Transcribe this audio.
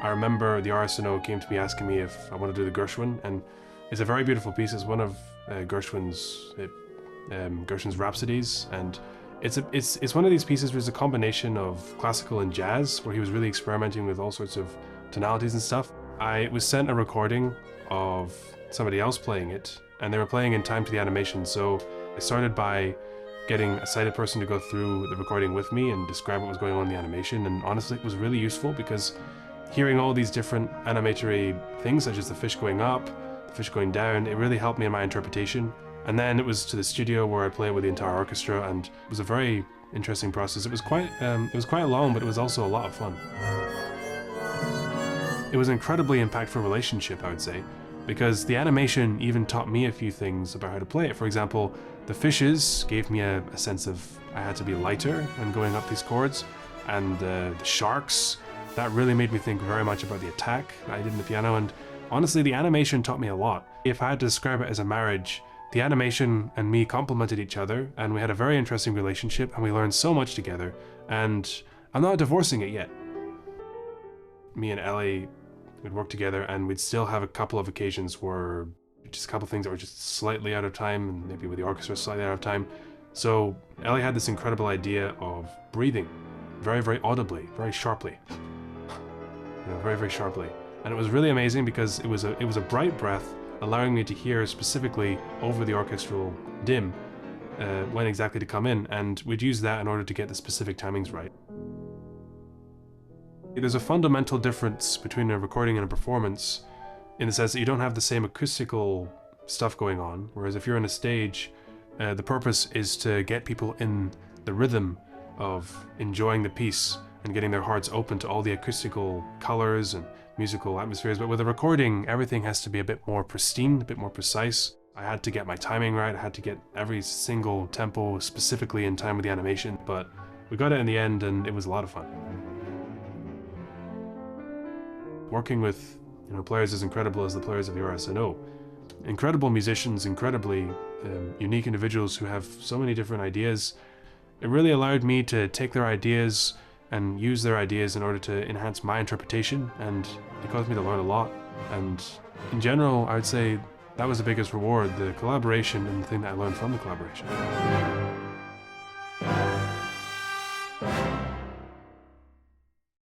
I remember the RSNO came to me asking me if I want to do the Gershwin, and it's a very beautiful piece. It's one of Gershwin's Rhapsodies, and it's one of these pieces where it's a combination of classical and jazz, where he was really experimenting with all sorts of tonalities and stuff. I was sent a recording of somebody else playing it, and they were playing in time to the animation, so I started by getting a sighted person to go through the recording with me and describe what was going on in the animation, and honestly it was really useful because hearing all these different animatory things, such as the fish going up, the fish going down, it really helped me in my interpretation. And then it was to the studio where I played with the entire orchestra, and it was a very interesting process. It was quite long, but it was also a lot of fun. It was an incredibly impactful relationship, I would say, because the animation even taught me a few things about how to play it. For example, the fishes gave me a sense of I had to be lighter when going up these chords, and the sharks, that really made me think very much about the attack that I did in the piano, and honestly the animation taught me a lot. If I had to describe it as a marriage, the animation and me complemented each other, and we had a very interesting relationship, and we learned so much together, and I'm not divorcing it yet. Me and Ellie would work together, and we'd still have a couple of occasions where just a couple of things that were just slightly out of time, and maybe with the orchestra slightly out of time. So Ellie had this incredible idea of breathing very, very audibly, very sharply. Very, very sharply. And it was really amazing because it was a bright breath, allowing me to hear specifically over the orchestral dim when exactly to come in, and we'd use that in order to get the specific timings right. There's a fundamental difference between a recording and a performance in the sense that you don't have the same acoustical stuff going on, whereas if you're on a stage, the purpose is to get people in the rhythm of enjoying the piece and getting their hearts open to all the acoustical colors and musical atmospheres. But with a recording, everything has to be a bit more pristine, a bit more precise. I had to get my timing right, I had to get every single tempo specifically in time with the animation, but we got it in the end and it was a lot of fun. Working with players as incredible as the players of the RSNO, incredible musicians, incredibly unique individuals who have so many different ideas, it really allowed me to take their ideas and use their ideas in order to enhance my interpretation, and it caused me to learn a lot. And in general, I would say that was the biggest reward, the collaboration and the thing that I learned from the collaboration.